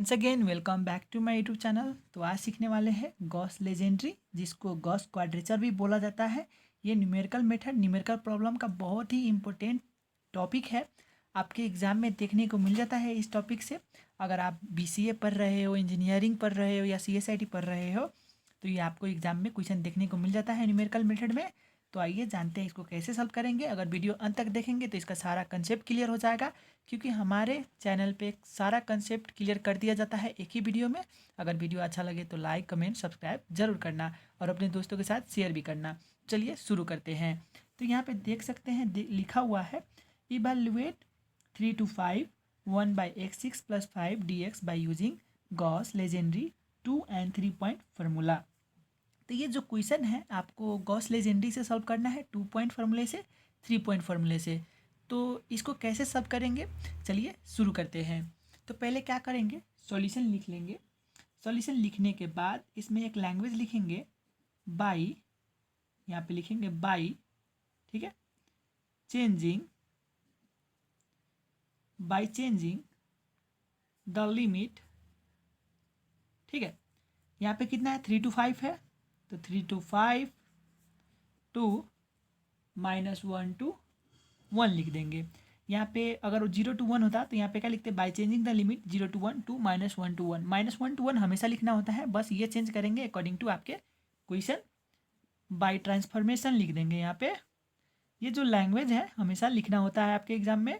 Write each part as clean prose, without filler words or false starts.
Once again welcome back to my YouTube channel. तो आज सीखने वाले हैं गॉस लेजेंड्री, जिसको गॉस क्वाड्रेचर भी बोला जाता है। ये न्यूमेरिकल मेथड, न्यूमेरिकल प्रॉब्लम का बहुत ही इम्पोर्टेंट टॉपिक है। आपके एग्ज़ाम में देखने को मिल जाता है इस टॉपिक से। अगर आप बीसीए पढ़ रहे हो, इंजीनियरिंग पढ़ रहे हो या सीएसआईटी पढ़ रहे हो तो ये आपको एग्ज़ाम में क्वेश्चन देखने को मिल जाता है न्यूमेरिकल मेथड में। तो आइए जानते हैं इसको कैसे सॉल्व करेंगे। अगर वीडियो अंत तक देखेंगे तो इसका सारा कंसेप्ट क्लियर हो जाएगा, क्योंकि हमारे चैनल पे सारा कंसेप्ट क्लियर कर दिया जाता है एक ही वीडियो में। अगर वीडियो अच्छा लगे तो लाइक, कमेंट, सब्सक्राइब जरूर करना और अपने दोस्तों के साथ शेयर भी करना। चलिए शुरू करते हैं। तो यहाँ पे देख सकते हैं लिखा हुआ है evaluate 3 to 5 1/x6 + 5 dx by using Gauss legendary 2 and 3 point formula. तो ये जो क्वेश्चन है आपको गॉस लेजेंड्री से सॉल्व करना है, 2 पॉइंट फार्मूले से, 3 पॉइंट फार्मूले से। तो इसको कैसे सॉल्व करेंगे, चलिए शुरू करते हैं। तो पहले क्या करेंगे, सॉल्यूशन लिख लेंगे। सॉल्यूशन लिखने के बाद इसमें एक लैंग्वेज लिखेंगे बाई, यहाँ पे लिखेंगे बाई, ठीक है, changing by changing the limit, ठीक है। यहाँ पे कितना है, 3 to 5 है, तो 3 to 5 टू -1 to 1 लिख देंगे। यहाँ पे अगर 0 to 1 होता तो यहाँ पे क्या लिखते, by changing the limit 0 to 1 to -1 to 1। -1 to 1 हमेशा लिखना होता है, बस ये चेंज करेंगे अकॉर्डिंग टू आपके क्वेश्चन। बाई ट्रांसफॉर्मेशन लिख देंगे यहाँ पे। ये जो लैंग्वेज है हमेशा लिखना होता है आपके एग्जाम में,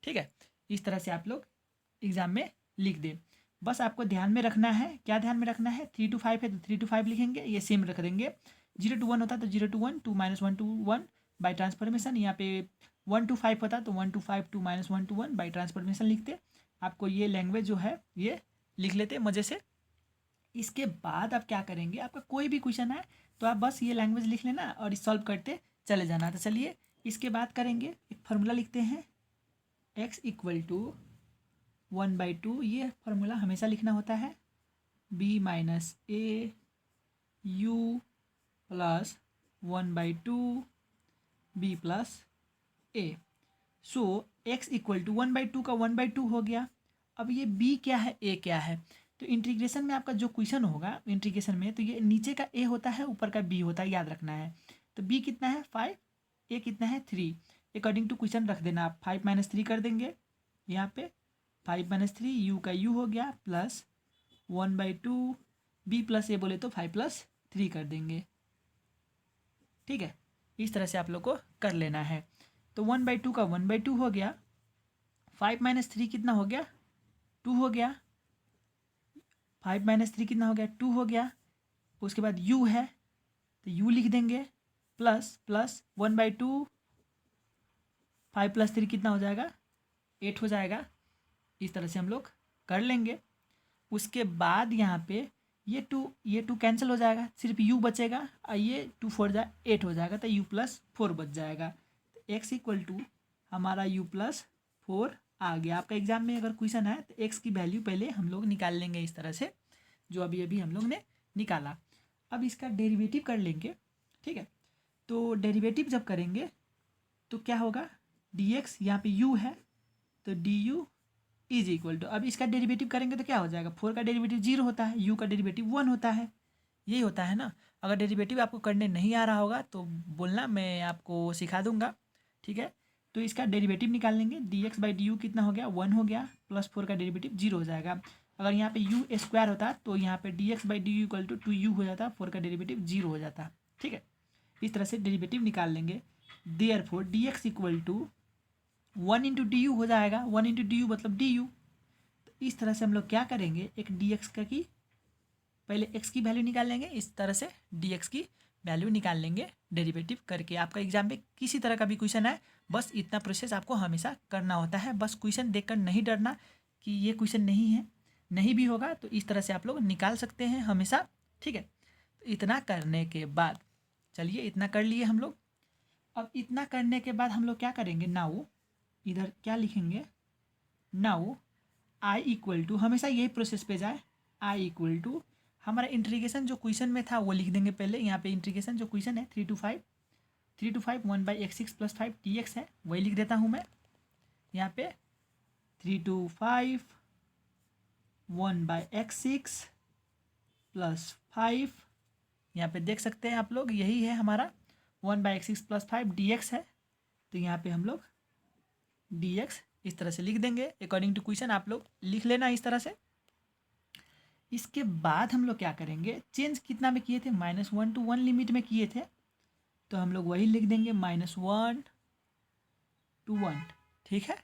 ठीक है। इस तरह से आप लोग एग्जाम में लिख दें। बस आपको ध्यान में रखना है, क्या ध्यान में रखना है, 3 to 5 है तो 3 to 5 लिखेंगे, ये सेम रख देंगे। 0 to 1 होता तो 0 to 1 to -1 to 1 by transformation. यहाँ पे 1 to 5 होता तो 1 to 5 to -1 to 1 by transformation लिखते। आपको ये लैंग्वेज जो है ये लिख लेते मज़े से। इसके बाद आप क्या करेंगे, आपका कोई भी क्वेश्चन है तो आप बस ये लैंग्वेज लिख लेना और सॉल्व करते चले जाना। तो चलिए इसके बाद करेंगे, एक फार्मूला लिखते हैं, x = 1/2। ये फार्मूला हमेशा लिखना होता है, b - a u + 1/2 b + a। So x = 1/2 का 1/2 हो गया। अब ये b क्या है, a क्या है, तो इंटीग्रेशन में आपका जो क्वेश्चन होगा इंटीग्रेशन में, तो ये नीचे का a होता है, ऊपर का b होता है, याद रखना है। तो b कितना है 5, a कितना है 3, अकॉर्डिंग टू क्वेश्चन रख देना आप। 5 - 3 कर देंगे यहाँ पे, 5 - 3 u का u हो गया प्लस 1/2 b + a बोले तो 5 + 3 कर देंगे, ठीक है। इस तरह से आप लोग को कर लेना है। तो 1/2 का 1/2 हो गया, 5 - 3 कितना हो गया, 2 हो गया। 5 - 3 कितना हो गया, 2 हो गया। उसके बाद u है तो u लिख देंगे प्लस 1/2, 5 + 3 कितना हो जाएगा, 8 हो जाएगा। इस तरह से हम लोग कर लेंगे। उसके बाद यहाँ पे ये टू कैंसिल हो जाएगा, सिर्फ u बचेगा और ये 2 4 जा 8 हो जाएगा, तो u + 4 बच जाएगा। तो x = हमारा u + 4 आ गया। आपका एग्जाम में अगर क्वेश्चन है तो x की वैल्यू पहले हम लोग निकाल लेंगे इस तरह से, जो अभी हम लोग ने निकाला। अब इसका डेरिवेटिव कर लेंगे, ठीक है। तो डेरिवेटिव जब करेंगे तो क्या होगा, dx, यहाँ पे u है तो du = अब इसका डेरिवेटिव करेंगे तो क्या हो जाएगा, 4 का डेरिवेटिव 0 होता है, u का डेरिवेटिव 1 होता है, यही होता है ना। अगर डेरिवेटिव आपको करने नहीं आ रहा होगा तो बोलना, मैं आपको सिखा दूंगा, ठीक है। तो इसका डेरिवेटिव निकाल लेंगे, dx/du कितना हो गया, 1 हो गया, प्लस 4 का डेरिवेटिव 0 हो जाएगा। अगर यहाँ पे u² होता तो यहाँ पे dx/du = 2u हो जाता, 4 का डेरिवेटिव 0 हो जाता, ठीक है। इस तरह से डेरिवेटिव निकाल लेंगे। देयरफॉर dx = 1 × du हो जाएगा, 1 × du मतलब du। तो इस तरह से हम लोग क्या करेंगे, एक dx का की पहले x की वैल्यू निकाल लेंगे, इस तरह से dx की वैल्यू निकाल लेंगे डेरिवेटिव करके। आपका एग्जाम में किसी तरह का भी क्वेश्चन है, बस इतना प्रोसेस आपको हमेशा करना होता है। बस क्वेश्चन देखकर नहीं डरना कि ये क्वेश्चन नहीं है, नहीं भी होगा तो इस तरह से आप लोग निकाल सकते हैं हमेशा, ठीक है। तो इतना करने के बाद, चलिए इतना कर लिए हम लोग। अब इतना करने के बाद हम लोग क्या करेंगे, नाउ इधर क्या लिखेंगे, नाउ i = हमेशा यही प्रोसेस पे जाए, i = हमारा इंटीग्रेशन जो क्वेश्चन में था वो लिख देंगे पहले। यहाँ पे इंटीग्रेशन जो क्वेश्चन है 3 to 5 1/x6 + 5 dx है, वही लिख देता हूँ मैं यहाँ पे। 3 to 5 1/x6 प्लस 5, यहाँ पे देख सकते हैं आप लोग, यही है हमारा 1/x6 प्लस 5 dx है। तो यहाँ पे हम लोग dx इस तरह से लिख देंगे अकॉर्डिंग टू क्वेश्चन, आप लोग लिख लेना इस तरह से। इसके बाद हम लोग क्या करेंगे, चेंज कितना में किए थे, -1 to 1 लिमिट में किए थे, तो हम लोग वही लिख देंगे -1 to 1, ठीक है।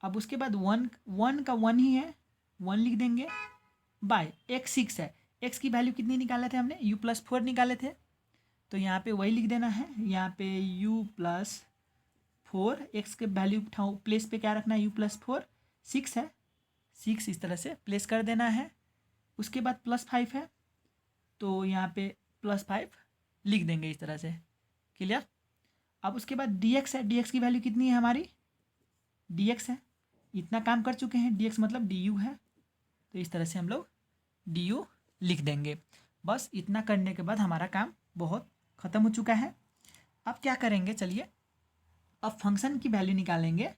अब उसके बाद 1 का 1 ही है, 1 लिख देंगे बाय x6 है, x की वैल्यू कितनी निकाले थे हमने, u+4 निकाले थे, तो यहाँ पे वही लिख देना है, यहाँ पे u+4, x के वैल्यू प्लेस पे क्या रखना है, u+4, 6 है, 6 इस तरह से प्लेस कर देना है। उसके बाद +5 है, तो यहाँ पे +5 लिख देंगे इस तरह से, क्लियर। अब उसके बाद dx है, dx की वैल्यू कितनी है हमारी, dx है, इतना काम कर चुके हैं, dx मतलब du है, तो इस तरह से हम लोग du लिख देंगे। बस इतना करने के बाद हमारा काम बहुत ख़त्म हो चुका है। अब क्या करेंगे, चलिए अब फंक्शन की वैल्यू निकालेंगे।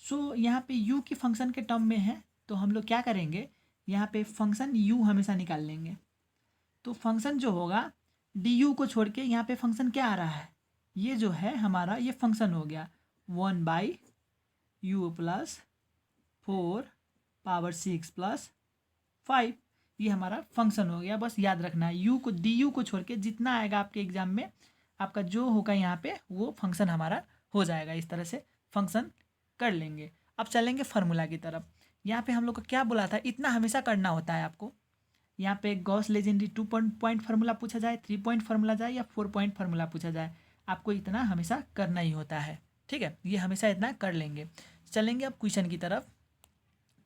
सो यहाँ पे u की फंक्शन के टर्म में है, तो हम लोग क्या करेंगे, यहाँ पे फंक्शन u हमेशा निकाल लेंगे। तो फंक्शन जो होगा du को छोड़ के यहाँ पे फंक्शन क्या आ रहा है, ये जो है हमारा ये फंक्शन हो गया 1/u+4⁴ + 5, ये हमारा फंक्शन हो गया। बस याद रखना है u को, du को छोड़ के जितना आएगा आपके एग्जाम में, आपका जो होगा यहाँ पे वो फंक्शन हमारा हो जाएगा। इस तरह से फंक्शन कर लेंगे। अब चलेंगे फार्मूला की तरफ। यहाँ पे हम लोग को क्या बोला था, इतना हमेशा करना होता है आपको। यहाँ पे गॉस लेजेंडरी 2 पॉइंट फार्मूला पूछा जाए, 3 पॉइंट फार्मूला जाए या 4 पॉइंट फार्मूला पूछा जाए, आपको इतना हमेशा करना ही होता है, ठीक है। ये हमेशा इतना कर लेंगे। चलेंगे अब क्वेश्चन की तरफ।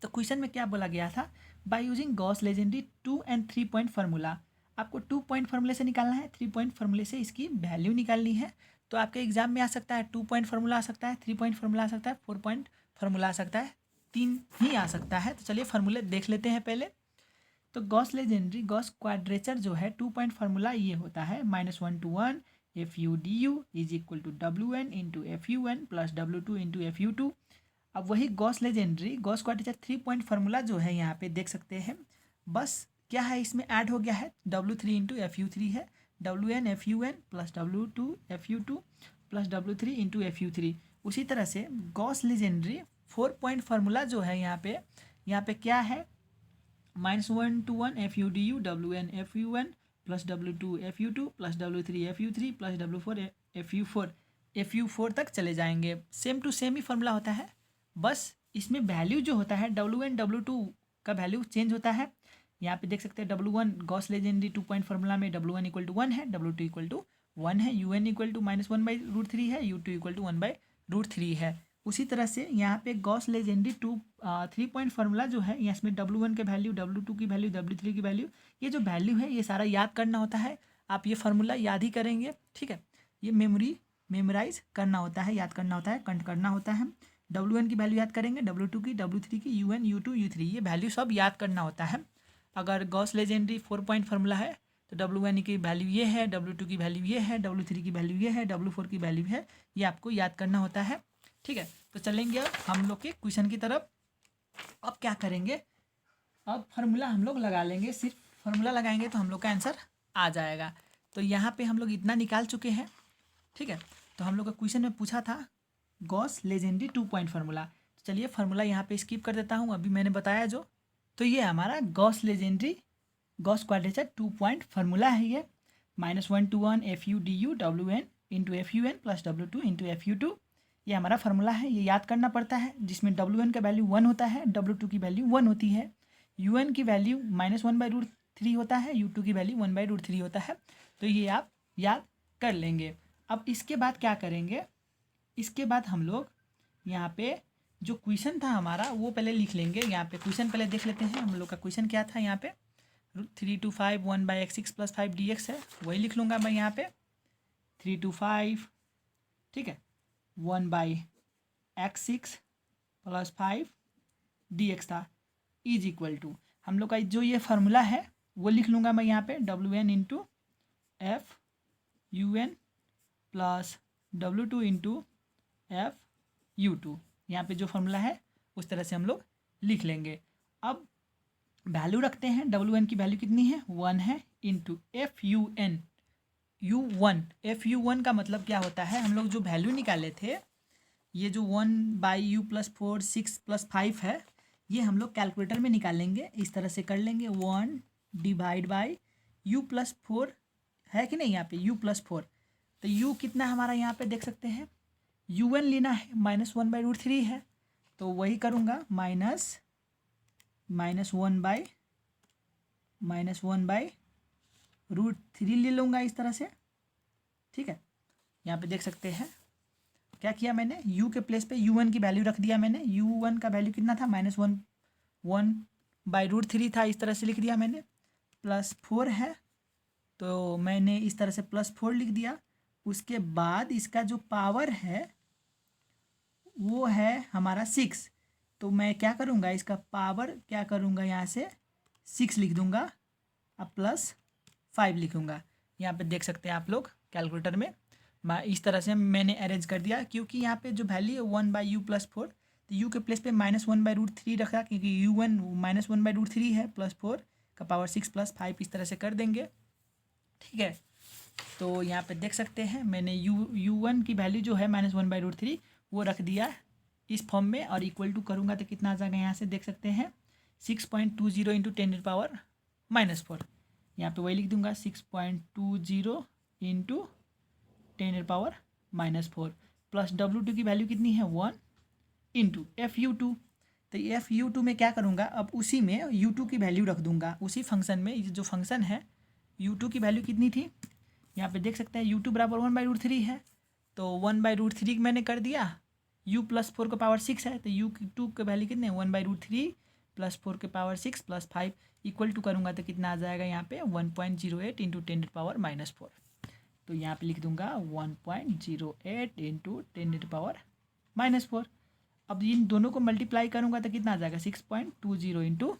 तो क्वेश्चन में क्या बोला गया था, by using Gauss legendary 2 and 3 point formula. आपको 2 पॉइंट फार्मूले से निकालना है, 3 पॉइंट फार्मूले से इसकी वैल्यू निकालनी है। तो आपके एग्जाम में आ सकता है 2 पॉइंट फार्मूला आ सकता है, 3 पॉइंट फार्मूला आ सकता है, 4 पॉइंट फार्मूला आ सकता है, 3 ही आ सकता है। तो चलिए फार्मूले देख लेते हैं पहले। तो गॉस लेजेंडरी गॉस क्वाड्रेचर जो है 2 पॉइंट फार्मूला ये होता है -1 to 1 FU du = WN × FUN + W2 × FU2। अब वही Gauss legendary Gauss quadrature 3 point formula जो है यहाँ पे देख सकते हैं, बस क्या है इसमें ऐड हो गया है, W3 × FU3 है, WN FUN + W2 FU2 + W3 × FU3। उसी तरह से गॉस लेजेंडरी 4 पॉइंट फार्मूला जो है यहाँ पे क्या है, -1 to 1 FU du WN FUN + W2 FU2 + W3 FU3 + W4 FU4, FU4 तक चले जाएंगे। सेम टू सेम ही फार्मूला होता है, बस इसमें वैल्यू जो होता है WN W2 का वैल्यू चेंज होता है। यहाँ पे देख सकते हैं W1 Gauss legendary 2 point formula में W1 = 1 है, W2 = 1 है, UN = -1/√3 है, U2 = 1/√3 है। उसी तरह से यहाँ पे गॉस लेजेंडरी 3 पॉइंट फार्मूला जो है, इसमें W1 के वैल्यू, W2 की वैल्यू, W3 की वैल्यू, ये जो वैल्यू है ये सारा याद करना होता है। आप ये फार्मूला याद ही करेंगे, ठीक है। ये मेमोराइज करना होता है, याद करना होता है, कंट करना होता है। W1 की वैल्यू याद करेंगे, W2 की, W3 की, UN, U2, U3, ये वैल्यू सब याद करना होता है। अगर गॉस लेजेंडरी 4 पॉइंट फार्मूला है तो W1 की वैल्यू ये है, W2 की वैल्यू ये है, W3 की वैल्यू ये है, W4 की वैल्यू है, ये आपको याद करना होता है, ठीक है। तो चलेंगे अब हम लोग के क्वेश्चन की तरफ। अब क्या करेंगे, अब फार्मूला हम लोग लगा लेंगे, सिर्फ फार्मूला लगाएंगे तो हम लोग का आंसर आ जाएगा। तो यहाँ पे हम लोग इतना निकाल चुके हैं, ठीक है। तो हम लोग का क्वेश्चन में पूछा था गॉस लेजेंडरी 2 पॉइंट फार्मूला। तो चलिए फार्मूला यहाँ पे स्किप कर देता हूँ, अभी मैंने बताया जो। तो ये हमारा Gauss legendary Gauss quadrature 2 point formula है ये, -1 to 1 FU du WN × FUN + W2 × FU2, ये हमारा फार्मूला है। ये याद करना पड़ता है, जिसमें W1 का वैल्यू 1 होता है, W2 की वैल्यू 1 होती है, UN की वैल्यू -1/√3 होता है, U2 की वैल्यू 1/√3 होता है। तो ये आप याद कर लेंगे। अब इसके बाद क्या करेंगे, इसके बाद हम लोग यहाँ पे जो क्वेश्चन था हमारा वो पहले लिख लेंगे। यहाँ पे क्वेश्चन पहले देख लेते हैं, हम लोग का क्वेश्चन क्या था। यहाँ पे 3 to 5 1/x6 + 5 dx है, वही लिख लूँगा मैं यहाँ पे 3 to 5, ठीक है, 1/x6 + 5 dx था, = हम लोग का जो ये फार्मूला है वो लिख लूँगा मैं यहाँ पे WN × FUN + W2 × FU2, यहाँ पे जो फार्मूला है उस तरह से हम लोग लिख लेंगे। अब वैल्यू रखते हैं। W1 की वैल्यू कितनी है, 1 है, इंटू FUN U1। FU1 का मतलब क्या होता है, हम लोग जो वैल्यू निकाले थे, ये जो 1/U+4 6+5 है, ये हम लोग कैलकुलेटर में निकालेंगे। इस तरह से कर लेंगे, 1 डिवाइड बाई U+4 है कि नहीं, यहाँ पे U+4। तो U कितना हमारा यहाँ पे देख सकते हैं, UN लेना है, -1/√3 है, तो वही करूँगा, -1/√3 ले लूँगा इस तरह से। ठीक है, यहाँ पे देख सकते हैं क्या किया मैंने, U के प्लेस पे UN की वैल्यू रख दिया मैंने। U1 का वैल्यू कितना था, -1/√3 था, इस तरह से लिख दिया मैंने। +4 है, तो मैंने इस तरह से +4 लिख दिया। उसके बाद इसका जो पावर है वो है हमारा 6, तो मैं क्या करूँगा, इसका पावर क्या करूँगा, यहाँ से 6 लिख दूँगा, अब +5 लिखूँगा। यहाँ पे देख सकते हैं आप लोग कैलकुलेटर में, इस तरह से मैंने अरेंज कर दिया, क्योंकि यहाँ पे जो वैल्यू है 1/U+4, तो U के प्लेस पे -1/√3 रखा, क्योंकि U1 -1/√3 है, +4 का पावर 6 +5 इस तरह से कर देंगे। ठीक है, तो यहाँ पे देख सकते हैं मैंने U1 की वैल्यू जो है -1/√3 वो रख दिया इस फॉर्म में, और इक्वल टू करूँगा तो कितना आ जाएगा, यहाँ से देख सकते हैं 6.20 इंटू 10⁻⁻4। यहाँ पे वही लिख दूंगा, 6.20 इंटू 10⁻⁻4 प्लस W2 की वैल्यू कितनी है, 1 इंटू FU2। तो FU2 में क्या करूँगा, अब उसी में U2 की वैल्यू रख दूंगा, उसी फंक्शन में। ये जो फंक्शन है U2 की वैल्यू कितनी थी, यहाँ पे देख सकते हैं U2 बराबर 1/√3 है, तो 1/√3 मैंने कर दिया। U+4 का पावर 6 है, तो U2 की वैल्यू कितने, 1/√3 +4 के पावर 6 +5 इक्वल टू करूँगा तो कितना आ जाएगा, यहाँ पे 1.08 इंटू 10⁻⁻4। तो यहाँ पे लिख दूंगा 1.08 इंटू 10⁻⁻4। अब इन दोनों को मल्टीप्लाई करूँगा तो कितना आ जाएगा, 6.20 इंटू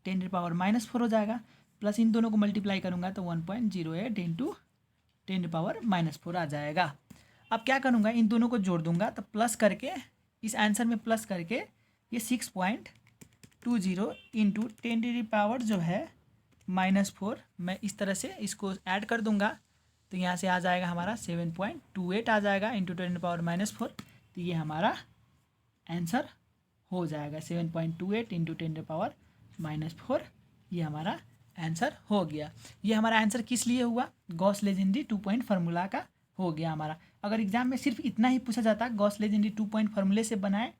10⁻⁻4 हो जाएगा, प्लस इन दोनों को मल्टीप्लाई करूँगा तो 1.08 इंटू 10⁻⁻4 आ जाएगा। अब क्या करूँगा, इन दोनों को जोड़ दूंगा, तो प्लस करके इस आंसर में प्लस करके ये 6.20 इंटू 10⁻⁻4 जो है -4, मैं इस तरह से इसको ऐड कर दूंगा, तो यहाँ से आ जाएगा हमारा 7.28 आ जाएगा इंटू 10⁻⁻4। तो ये हमारा आंसर हो जाएगा 7.28 इंटू 10⁻⁻4। ये हमारा आंसर हो गया। ये हमारा आंसर किस लिए हुआ, गॉस लेजेंड्री 2 पॉइंट फार्मूला का हो गया हमारा। अगर एग्जाम में सिर्फ इतना ही पूछा जाता, गॉस लेजेंड्री 2 पॉइंट फार्मूले से बनाए,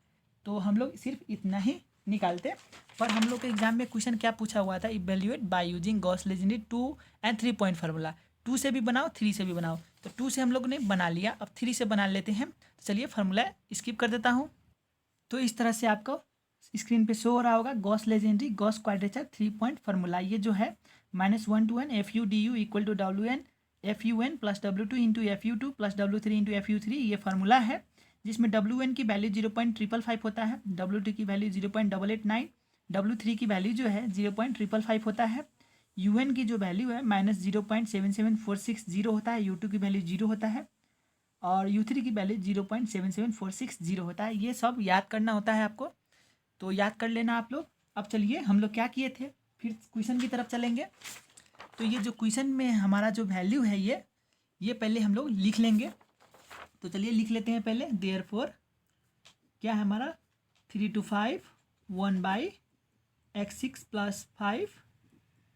तो हम लोग सिर्फ इतना ही निकालते। पर हम लोग के एग्जाम में क्वेश्चन क्या पूछा हुआ था, evaluate by using Gauss legendary 2 and 3 point formula. 2 से भी बनाओ, 3 से भी बनाओ, तो 2 से हम लोग ने बना लिया, अब 3 से बना लेते हैं। तो चलिए फार्मूला स्किप कर देता हूँ। तो इस तरह से आपको स्क्रीन पे शो हो रहा होगा Gauss Legendre Gauss quadrature 3 point formula. ये जो है -1 to n FU/DU equal to WN FUN plus W2 into FU2 plus W3 into FU3, ये फार्मूला है, जिसमें WN की वैल्यू 0.555 होता है, W2 की वैल्यू 0.889, W3 की वैल्यू जो है 0.555 होता है, UN की जो वैल्यू है -0.77460 होता है, U2 की वैल्यू 0 होता है, और U3 की वैल्यू 0.77460 होता है। ये सब याद करना होता है आपको, तो याद कर लेना आप लोग। अब चलिए हम लोग क्या किए थे, फिर क्वेश्चन की तरफ चलेंगे। तो ये जो क्वेश्चन में हमारा जो वैल्यू है ये पहले हम लोग लिख लेंगे। तो चलिए लिख लेते हैं पहले। देयरफॉर क्या है हमारा 3 to 5 1/x6 + 5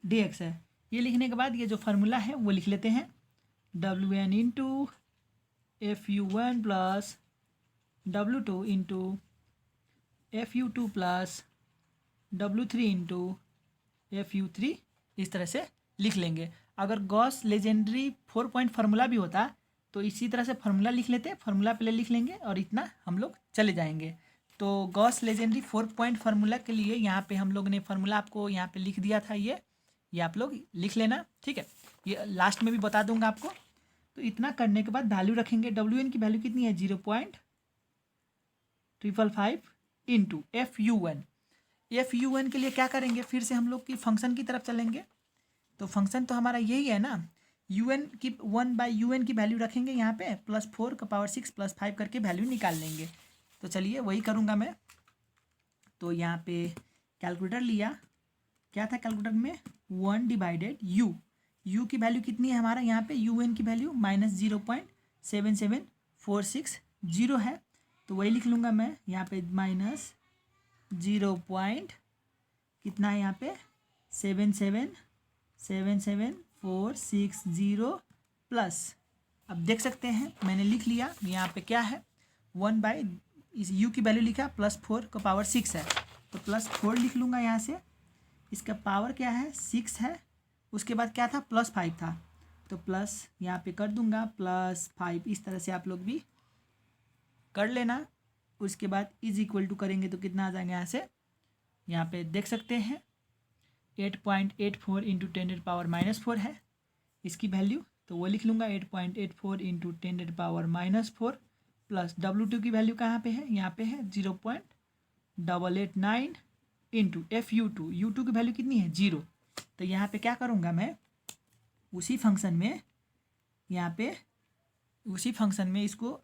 dx है। ये लिखने के बाद ये जो फार्मूला है वो लिख लेते हैं, WN into FU1 plus W2 into FU2 plus W3 into FU3, इस तरह से लिख लेंगे। अगर गॉस लेजेंड्री 4 पॉइंट फार्मूला भी होता तो इसी तरह से फार्मूला लिख लेते, फार्मूला पहले लिख लेंगे और इतना हम लोग चले जाएंगे। तो गॉस लेजेंड्री 4 पॉइंट फार्मूला के लिए यहाँ पे हम लोग ने फार्मूला आपको यहाँ पे लिख दिया था, ये आप लोग लिख लेना, ठीक है। ये लास्ट में भी बता दूंगा आपको। तो इतना करने के बाद वैल्यू रखेंगे, WN की वैल्यू कितनी है 0.555 इंटू FU1। FU1 के लिए क्या करेंगे, फिर से हम लोग की फंक्शन की तरफ चलेंगे। तो फंक्शन तो हमारा यही है ना, UN की 1/UN की वैल्यू रखेंगे यहाँ पे, +4 का पावर 6 + 5 करके वैल्यू निकाल लेंगे। तो चलिए वही करूँगा मैं। तो यहाँ पे कैलकुलेटर लिया क्या था कैलकुलेटर में 1 डिवाइडेड यू, यू की वैल्यू कितनी है हमारा यहाँ पे, यू एन की वैल्यू -0.7746 है, तो वही लिख लूँगा मैं यहाँ पे -0. कितना है यहाँ पे 7774760 प्लस, अब देख सकते हैं मैंने लिख लिया यहाँ पे क्या है 1 बाई इस u की वैल्यू लिखा +4 का पावर 6 है, तो +4 लिख लूँगा यहाँ से, इसका पावर क्या है 6 है, उसके बाद क्या था +5 था, तो प्लस यहाँ पे कर दूंगा +5, इस तरह से आप लोग भी कर लेना। उसके बाद इज इक्वल टू करेंगे तो कितना आ जाएगा यहाँ से, यहाँ पे देख सकते हैं 8.84 इंटू 10⁻⁻4 है इसकी वैल्यू, तो वो लिख लूँगा 8.84 इंटू 10⁻⁻4 प्लस W2 की वैल्यू कहाँ पे है, यहाँ पे है 0.889 इंटू FU2, U2 की वैल्यू कितनी है 0, तो यहाँ पे क्या करूँगा मैं उसी फंक्शन में, यहाँ पे उसी फंक्शन में इसको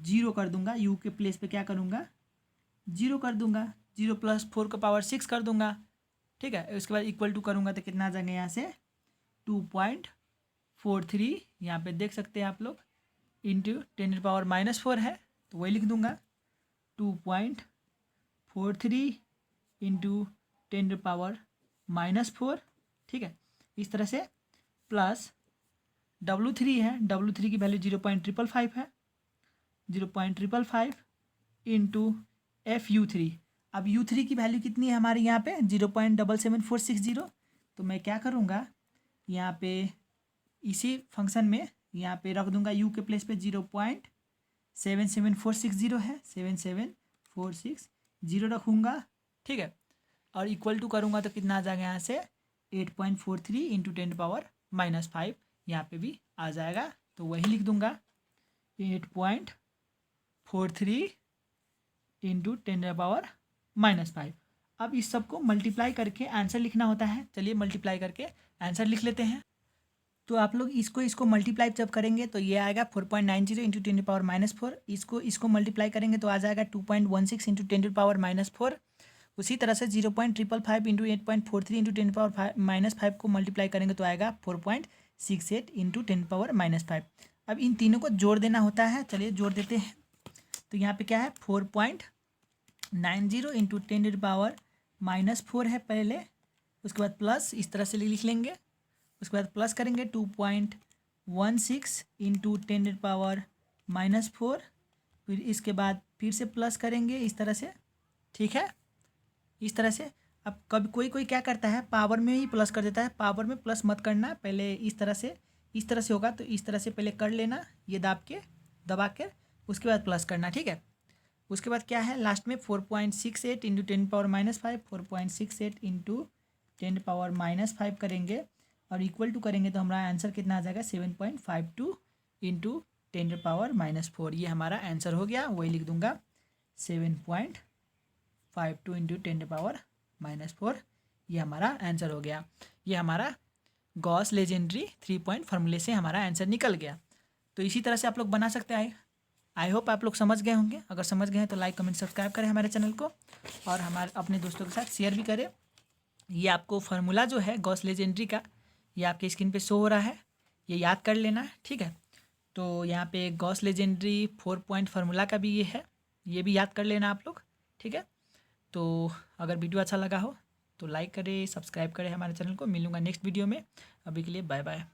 0 कर दूंगा, u के प्लेस पे क्या करूँगा 0 कर दूंगा, 0 + 4 का पावर 6 कर दूंगा, ठीक है। उसके बाद इक्वल टू करूँगा तो कितना आ जाएगा यहाँ से 2.43, यहाँ पे देख सकते हैं आप लोग इंटू 10⁻⁻4 है, तो वही लिख दूंगा 2.43 इंटू 10⁻⁻4, ठीक है। इस तरह से प्लस W3 है, W3 की वैल्यू 0.555 है, 0.555 इंटू FU3, अब U3 की वैल्यू कितनी है हमारे यहाँ पे 0.77460, तो मैं क्या करूँगा यहाँ पे इसी फंक्शन में यहाँ पे रख दूंगा u के प्लेस पे 0.77460 है, 77460 रखूँगा, ठीक है। और इक्वल टू करूँगा तो कितना आ जाएगा यहाँ से 8.43 इंटू 10⁻⁻5, यहाँ पे भी आ जाएगा, तो वही लिख दूंगा 8.43 इंटू 10⁻⁻5। अब इस सब को मल्टीप्लाई करके आंसर लिखना होता है, चलिए मल्टीप्लाई करके आंसर लिख लेते हैं। तो आप लोग इसको मल्टीप्लाई जब करेंगे तो ये आएगा 4.90 इंटू 10⁻⁻4, इसको मल्टीप्लाई करेंगे तो आ जाएगा 2.16 इंटू 10⁻⁻4। उसी तरह से 0.555 इंटू 8.43 इंटू 10⁻⁻5 को मल्टीप्लाई करेंगे तो आएगा 4.68 इंटू 10⁻⁻5। अब इन तीनों को जोड़ देना होता है, चलिए जोड़ देते हैं। तो यहाँ पे क्या है 4.90 इंटू 10⁻⁻4 है पहले, उसके बाद प्लस इस तरह से लिख लेंगे, उसके बाद प्लस करेंगे 2.16 इंटू 10⁻⁻4, फिर इसके बाद फिर से प्लस करेंगे इस तरह से, ठीक है। इस तरह से अब कभी कोई क्या करता है पावर में ही प्लस कर देता है, पावर में प्लस मत करना, पहले इस तरह से होगा तो इस तरह से पहले कर लेना, ये दबा के उसके बाद प्लस करना, ठीक है। उसके बाद क्या है लास्ट में 4.68 इंटू 10⁻⁻5, 4.68 इंटू 10⁻⁻5 करेंगे और इक्वल टू करेंगे तो हमारा आंसर कितना आ जाएगा 7.52 इंटू 10⁻⁻4, ये हमारा आंसर हो गया, वही लिख दूंगा 7.52 इंटू 10⁻⁻4, ये हमारा आंसर हो गया। ये हमारा गॉस लेजेंड्री 3 पॉइंट फार्मूले से हमारा आंसर निकल गया। तो इसी तरह से आप लोग बना सकते हैं। आई होप आप लोग समझ गए होंगे, अगर समझ गए हैं तो लाइक कमेंट सब्सक्राइब करें हमारे चैनल को और हमारे अपने दोस्तों के साथ शेयर भी करें। ये आपको फार्मूला जो है गॉस लेजेंड्री का, ये आपके स्क्रीन पे शो हो रहा है, ये याद कर लेना, ठीक है। तो यहाँ पे गॉस लेजेंड्री 4 पॉइंट फार्मूला का भी ये है, ये भी याद कर लेना आप लोग, ठीक है। तो अगर वीडियो अच्छा लगा हो तो लाइक करें, सब्सक्राइब करें हमारे चैनल को। मिलूंगा नेक्स्ट वीडियो में, अभी के लिए बाय बाय।